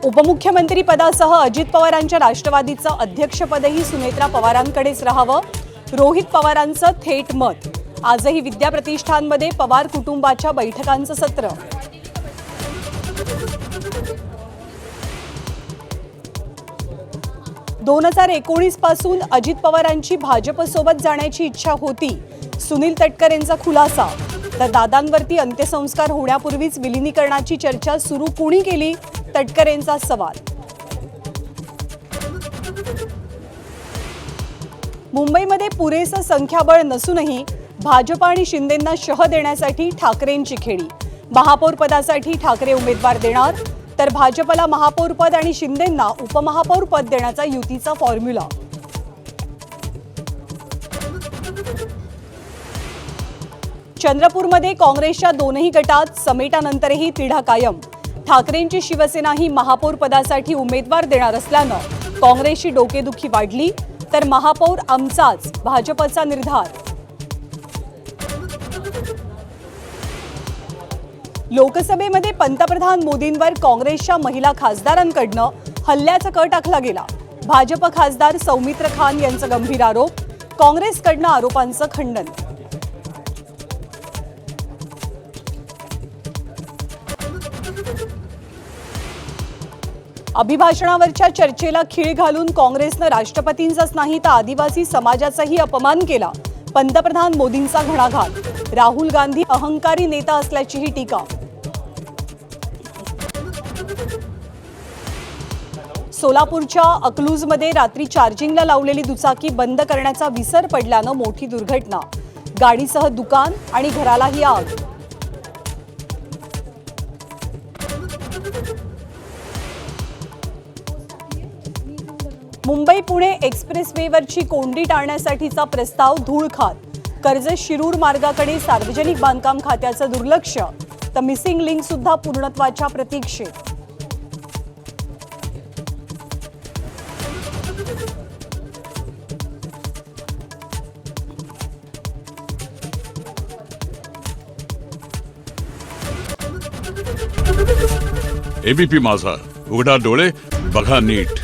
उपमुख्यमंत्री पदासह अजित पवारांच्या राष्ट्रवादीचं अध्यक्षपदही सुनेत्रा पवारांकडेच राहावं, रोहित पवारांचं थेट मत। आजही विद्याप्रतिष्ठानमध्ये पवार कुटुंबाच्या बैठकांचं सत्र। दोन 2019 पासून अजित पवारांची भाजपसोबत जाण्याची इच्छा होती, सुनील तटकरेंचा खुलासा। तर दादांवरती अंत्यसंस्कार होण्यापूर्वीच विलीनीकरणाची चर्चा सुरू कोणी केली, तटकरेंचा सवाल। मुंबईमध्ये पुरेसं संख्याबळ नसूनही भाजप आणि शिंदेंना शह देण्यासाठी ठाकरेंची खेळी। महापौर पदासाठी ठाकरे उमेदवार देणार, तर भाजपला महापौर पद आणि शिंदेंना उपमहापौर पद देण्याचा युतीचा फॉर्म्युला। चंद्रपूरमध्ये काँग्रेसच्या दोनही गटात समेटानंतरही तिढा कायम। ठाकरेंची शिवसेना ही महापौर पदासाठी उमेदवार देणार असल्यानं काँग्रेसची डोकेदुखी वाढली, तर महापौर आमचाच भाजपचा निर्धार। लोकसभेमध्ये पंतप्रधान मोदींवर काँग्रेसच्या महिला खासदारांकडनं हल्ल्याचा कट आखला गेला। भाजप खासदार सौमित्र खान यांचा गंभीर आरोप, काँग्रेसकडनं आरोपांचं खंडन। अभिभाषणावरच्या चर्चेला खीळ घालून काँग्रेसनं राष्ट्रपतींचाच नाही तर आदिवासी समाजाचाही अपमान केला। पंतप्रधान मोदींचा घणाघात, राहुल गांधी अहंकारी नेता असल्याचीही टीका। सोलापूरच्या अकलूजमध्ये रात्री चार्जिंगला लावलेली दुचाकी बंद करण्याचा विसर पडल्यानं मोठी दुर्घटना, गाडीसह दुकान आणि घरालाही आग। मुंबई पुणे एक्सप्रेसवेवरची कोंडी टाळण्यासाठीचा प्रस्ताव धूळ खात, कर्जत शिरूर मार्गाकडे सार्वजनिक बांधकाम खात्याचं दुर्लक्ष, तर मिसिंग लिंक सुद्धा पूर्णत्वाच्या प्रतीक्षेत। एबीपी माझा, उघडा डोळे बघा नीट।